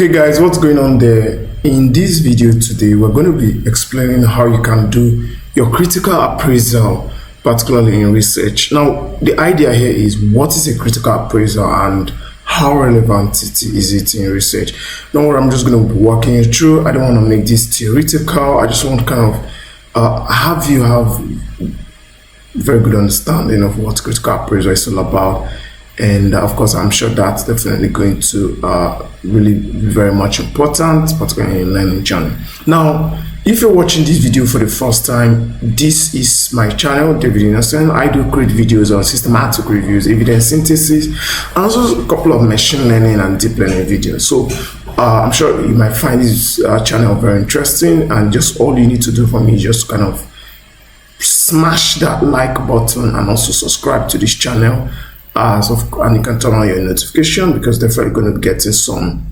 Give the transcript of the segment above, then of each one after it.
Hey guys, what's going on there? In this video today, we're going to be explaining how you can do your critical appraisal, particularly in research. Now, the idea here is what is a critical appraisal and how relevant is it in research. Don't worry, I'm just going to be walking you through. I don't want to make this theoretical. I just want to kind of have you have very good understanding of what critical appraisal is all about. And of course, I'm sure that's definitely going to really be very much important, particularly in learning journey. Now, if you're watching this video for the first time, this is my channel, David Innocent. I do create videos on systematic reviews, evidence synthesis, and also a couple of machine learning and deep learning videos. So I'm sure you might find this channel very interesting, and just all you need to do for me is just kind of smash that like button and also subscribe to this channel. And you can turn on your notification, because definitely going to be getting some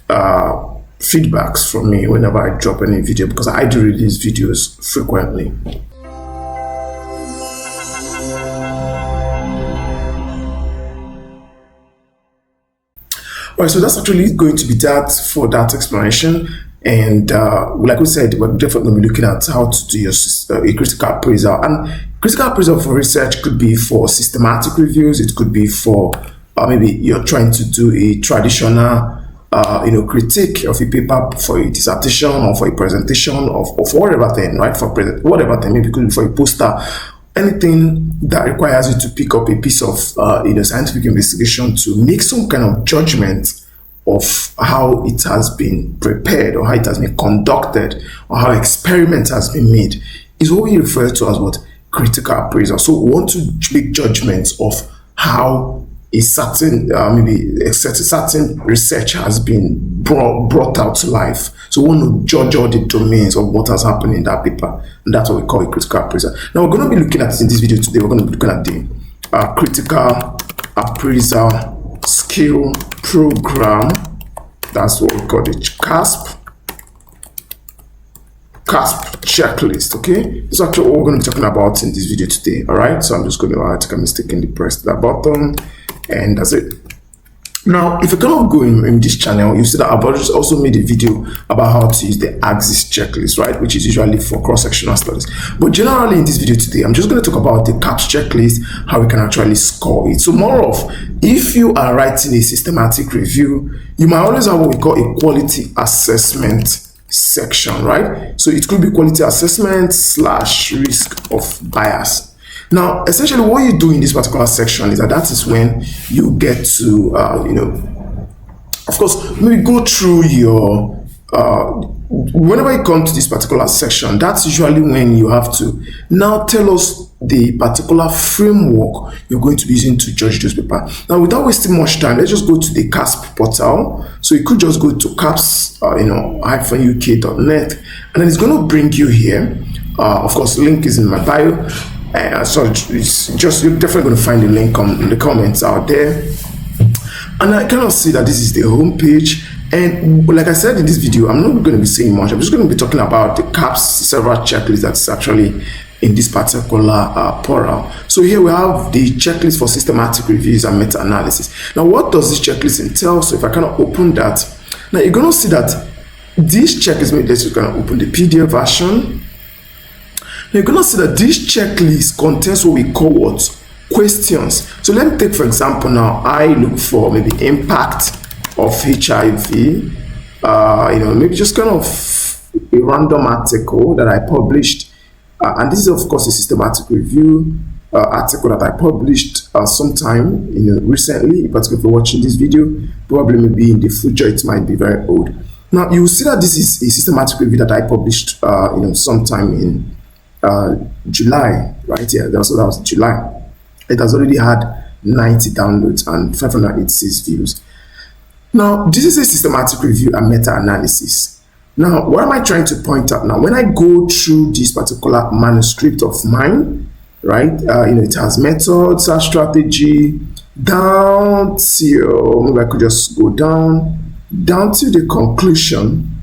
feedbacks from me whenever I drop any video, because I do release videos frequently. Alright, so that's actually going to be that for that explanation. And like we said, we're definitely going to be looking at how to do your a critical appraisal. And critical appraisal for research could be for systematic reviews. It could be for maybe you're trying to do a traditional critique of a paper for a dissertation or for a presentation or for whatever thing, right? For whatever thing, maybe it could be for a poster. Anything that requires you to pick up a piece of scientific investigation to make some kind of judgment of how it has been prepared, or how it has been conducted, or how experiment has been made, is what we refer to as what critical appraisal. So we want to make judgments of how a certain maybe a certain research has been brought out to life. So we want to judge all the domains of what has happened in that paper, and that's what we call a critical appraisal. Now we're going to be looking at in this video today. We're going to be looking at the critical appraisal skill program. That's what we call the CASP checklist. Okay, this is actually what we're going to be talking about in this video today. All right, so I'm just going to take a mistakenly press that button, and that's it. Now, if you're kind of going in this channel, you see that I've also made a video about how to use the Axis checklist, right, which is usually for cross-sectional studies. But generally in this video today, I'm just going to talk about the CAPS checklist, how we can actually score it. So more of, if you are writing a systematic review, you might always have what we call a quality assessment section, right? So it could be quality assessment / risk of bias. Now, essentially what you do in this particular section is that is when you get to, of course, maybe go through your, whenever you come to this particular section, that's usually when you have to now tell us the particular framework you're going to be using to judge those papers. Now, without wasting much time, let's just go to the CASP portal. So you could just go to caps-uk.net, and then it's going to bring you here. Of course, the link is in my bio. So it's just, you're definitely going to find the link in the comments out there. And I cannot see that this is the home page. And like I said in this video, I'm not going to be saying much. I'm just going to be talking about the CAPS several checklists that's actually in this particular portal. So here we have the checklist for systematic reviews and meta-analysis. Now, what does this checklist entail? So if I kind of open that, now you're going to see that this checklist, maybe let's just kind of open the PDF version. You're going to see that this checklist contains what we call what? Questions. So let me take, for example, now I look for maybe impact of HIV, maybe just kind of a random article that I published. And this is, of course, a systematic review article that I published sometime recently, particularly if you're watching this video, probably maybe in the future, it might be very old. Now, you will see that this is a systematic review that I published, sometime in July, right here. That was July. It has already had 90 downloads and 586 views. Now, this is a systematic review and meta-analysis. Now, what am I trying to point out now? When I go through this particular manuscript of mine, right, it has methods, has strategy, down to, maybe I could just go down to the conclusion.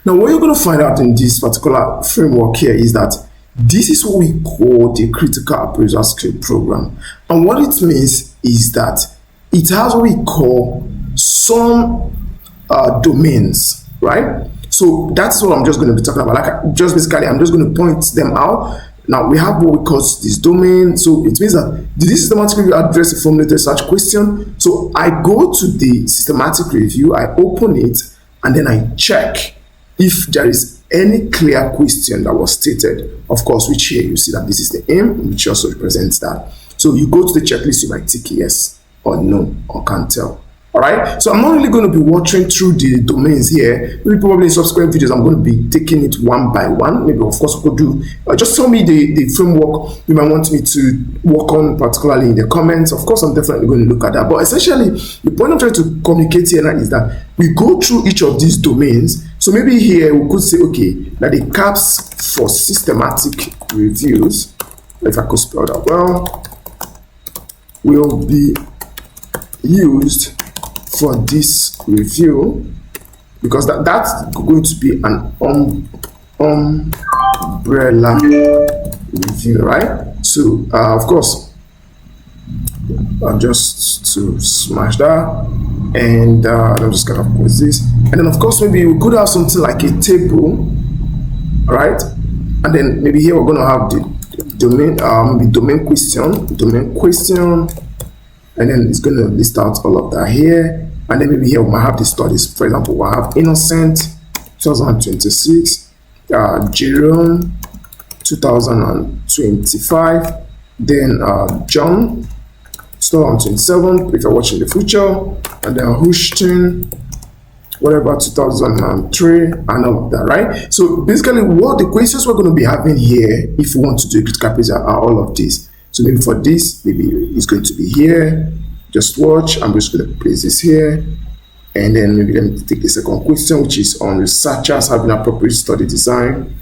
Now, what you're going to find out in this particular framework here is that this is what we call the critical appraisal skill program. And what it means is that it has what we call some domains, right? So that's what I'm just going to be talking about. Like, just basically, I'm just going to point them out. Now we have what we call this domain. So it means that did this systematic review address a formulated search question? So I go to the systematic review, I open it, and then I check if there is any clear question that was stated. Of course, which here you see that this is the aim, which also represents that. So you go to the checklist, you might tick yes or no or can't tell. All right, so I'm not really going to be watching through the domains here. Maybe probably in subsequent videos, I'm going to be taking it one by one. Maybe, of course, we could do, just tell me the framework you might want me to work on, particularly in the comments. Of course, I'm definitely going to look at that. But essentially, the point I'm trying to communicate here now is that we go through each of these domains. So maybe here we could say, okay, that the caps for systematic reviews, if I could spell that well, will be used for this review, because that's going to be an umbrella review, right? So of course, just to smash that, and I'm just gonna put this, and then of course maybe we could have something like a table, right? And then maybe here we're gonna have the domain, maybe domain question, and then it's going to list out all of that here. And then maybe here we might have the studies. For example, we'll have Innocent 2026, Jerome 2025, then John 2027 if you're watching the future, and then Houston whatever 2003 and all of that, right? So basically what the questions we're going to be having here, if we want to do a critical appraisal, are all of these. So maybe for this, maybe it's going to be here. Just watch. I'm just going to place this here. And then maybe let me take the second question, which is on researchers having appropriate study design.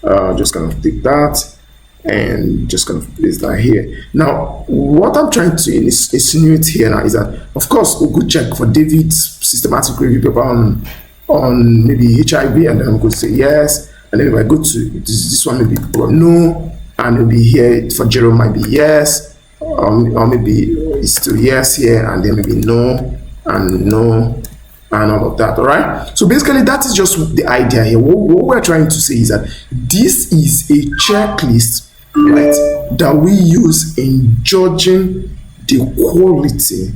Just going to take that and just going to place that here. Now, what I'm trying to insinuate here now is that, of course, we'll go check for David's systematic review paper on maybe HIV, and then I'm going to say yes. And then if I go to this one, maybe no. And maybe here for Jerome might be yes, or maybe it's still yes here, and then maybe no, and no, and all of that. All right. So basically, that is just the idea here. What we're trying to say is that this is a checklist, right, that we use in judging the quality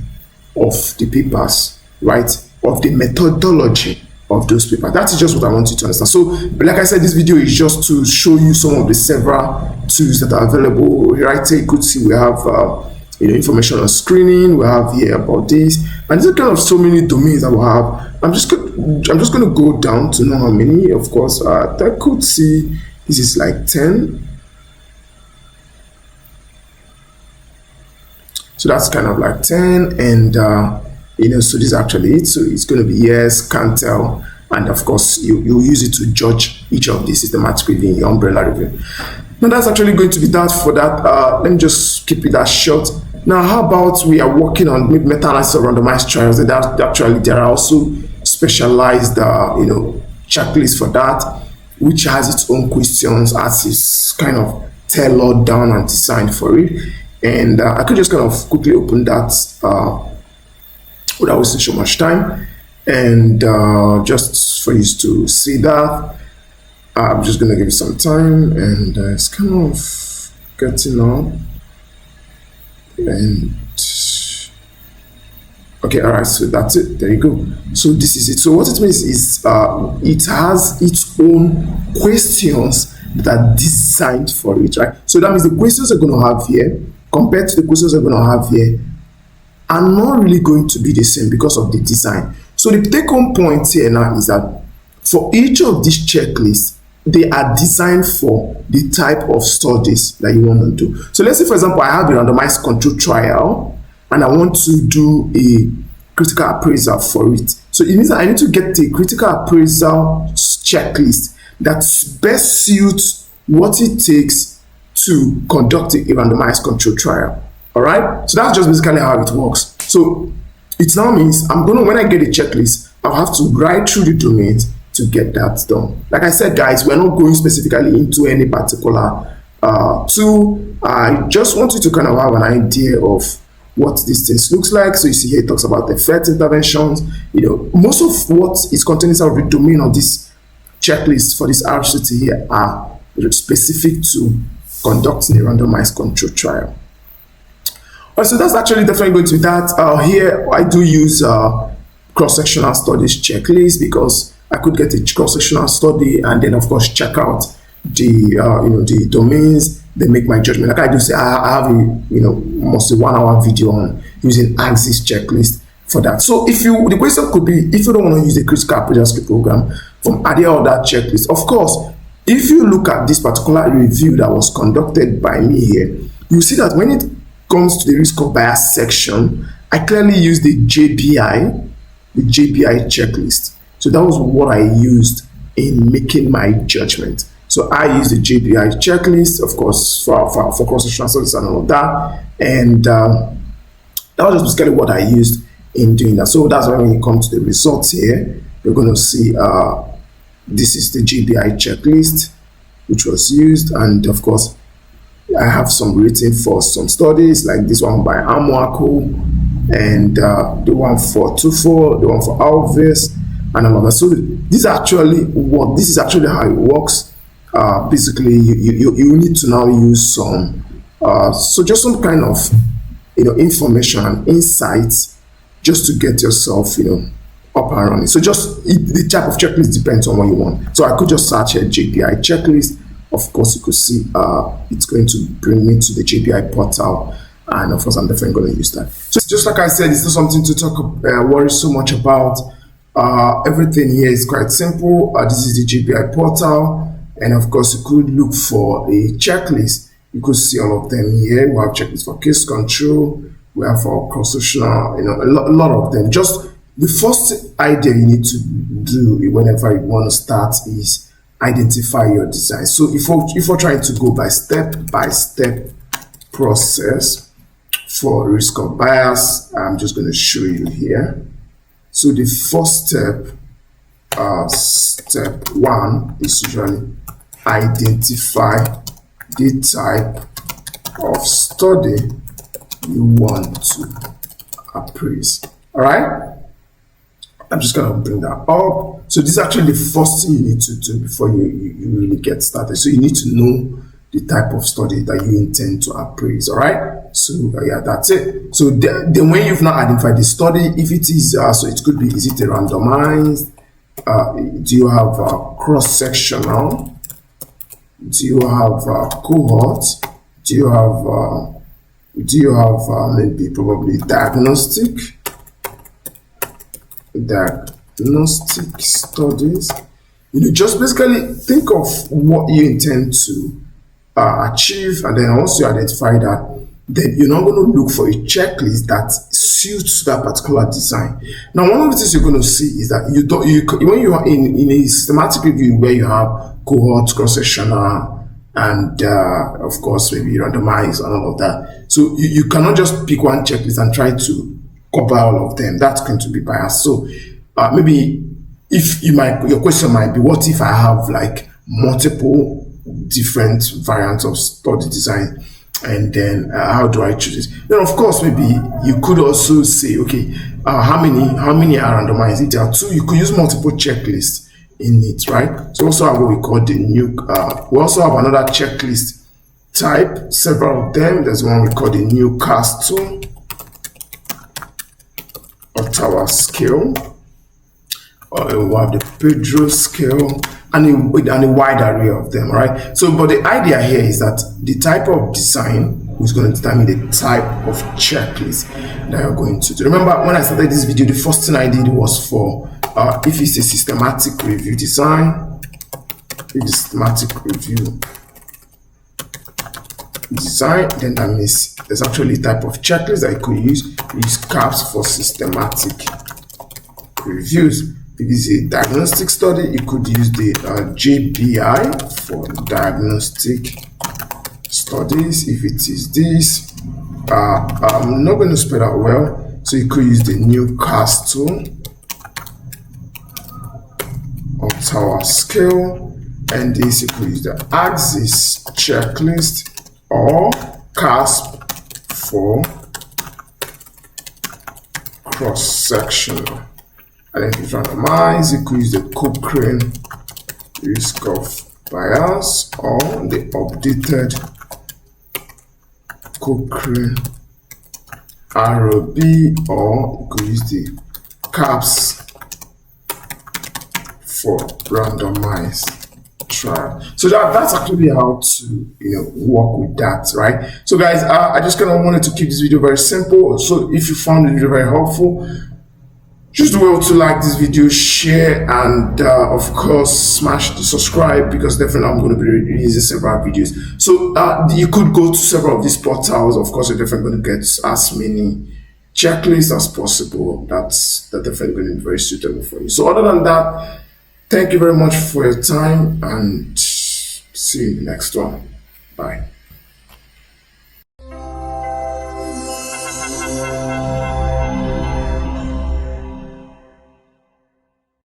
of the papers, right, of the methodology of those papers. That is just what I want you to understand. So, like I said, this video is just to show you some of the several tools that are available. Right here, you could see we have information on screening. We have here about this, and there's kind of so many domains that we have. I'm just going to go down to know how many. Of course, I could see this is like 10. So that's kind of like 10, and so this is actually it. So it's going to be yes, can't tell, and of course you use it to judge each of the systematic review in your umbrella review. Now that's actually going to be that for that. Let me just keep it that short. Now, how about we are working on meta-analysis of randomized trials? And that actually there are also specialized checklists for that, which has its own questions, as is kind of tailored down and designed for it. And I could just kind of quickly open that without wasting so much time, and just for you to see that, I'm just gonna give you some time, and it's kind of getting on. And okay, all right, so that's it. There you go. So this is it. So what it means is it has its own questions that are designed for it, right? So that means the questions are going to have here compared to the questions are going to have here are not really going to be the same because of the design. So the take-home point here now is that for each of these checklists, they are designed for the type of studies that you want to do. So let's say, for example, I have a randomized control trial and I want to do a critical appraisal for it. So it means that I need to get a critical appraisal checklist that best suits what it takes to conduct a randomized control trial. All right, so that's just basically how it works. So it now means when I get a checklist, I'll have to write through the domains to get that done. Like I said, guys, we're not going specifically into any particular tool. I just want you to kind of have an idea of what these things looks like. So you see here it talks about the threat interventions. Most of what is contained inside of the domain of this checklist for this RCT here are specific to conducting a randomized control trial. So that's actually definitely going to be that. Here I do use cross-sectional studies checklist because I could get a cross-sectional study and then of course check out the domains. They make my judgment. Like I do say, I have a mostly 1 hour video on using Axis checklist for that. So the question could be, if you don't want to use a critical appraisal program from adding all that checklist, of course, if you look at this particular review that was conducted by me here, you see that when it comes to the risk of bias section, I clearly use the JBI checklist. So that was what I used in making my judgment. So I use the JBI checklist, of course, for cross-sectional studies and all of that. And that was just basically what I used in doing that. So that's why when you come to the results here, you're going to see this is the JBI checklist, which was used. And of course, I have some written for some studies, like this one by Amwako, and the one for Tufo, the one for Alves, and all of that. So this is actually how it works. Basically, you need to now use some just some kind of information and insights just to get yourself up and running. So just the type of checklist depends on what you want. So I could just search a JPI checklist. Of course, you could see it's going to bring me to the JPI portal, and of course I'm definitely going to use that. So just like I said, it's not something to worry so much about. Everything here is quite simple. This is the JPI portal. And of course, you could look for a checklist. You could see all of them here. We have checklists for case control. We have for cross-sectional, a lot of them. Just the first idea you need to do whenever you want to start is identify your design. So if we're trying to go by step-by-step process for risk of bias, I'm just going to show you here. So the first step 1 is usually identify the type of study you want to appraise. All right, I'm just gonna bring that up. So this is actually the first thing you need to do before you really get started. So you need to know the type of study that you intend to appraise. All right, so yeah, that's it. So then when you've now identified the study, if it is so it could be, is it a randomized, do you have cross-sectional, do you have cohort, do you have maybe probably diagnostic studies? Just basically think of what you intend to achieve, and then once you identify that, then you're not going to look for a checklist that suits that particular design. Now, one of the things you're going to see is that when you are in a systematic review where you have cohort, cross-sectional, and of course maybe randomized and all of that, so you cannot just pick one checklist and try to cover all of them. That's going to be biased. So maybe your question might be, what if I have like multiple different variants of study design, and then how do I choose it? Then of course maybe you could also say, okay, how many are randomized? If there are 2, you could use multiple checklists in it, right? So we also have what we call the new we also have another checklist type, several of them. There's one we call the Newcastle Ottawa scale, or we have the Pedro scale, and a wide array of them, right? So, but the idea here is that the type of design is going to determine the type of checklist that you're going to do. Remember, when I started this video, the first thing I did was for if it's a systematic review design, then that means there's actually a type of checklist that you could use. Use CAPS for systematic reviews. If it's a diagnostic study, you could use the JBI for diagnostic studies. If it is this, I'm not going to spell out well, so you could use the Newcastle Ottawa scale, and this you could use the Axis checklist or CASP for cross-sectional. And then if randomize, you could use the Cochrane risk of bias or the updated Cochrane ROB, or you could use the CAPS for randomized trial. So that's actually how to work with that, right? So guys, I just kind of wanted to keep this video very simple. So if you found the video very helpful, just do well to like this video, share, and of course smash the subscribe, because definitely I'm going to be releasing several videos. So you could go to several of these portals. Of course, you're definitely going to get as many checklists as possible. That's definitely going to be very suitable for you. So other than that, thank you very much for your time, and see you in the next one. Bye.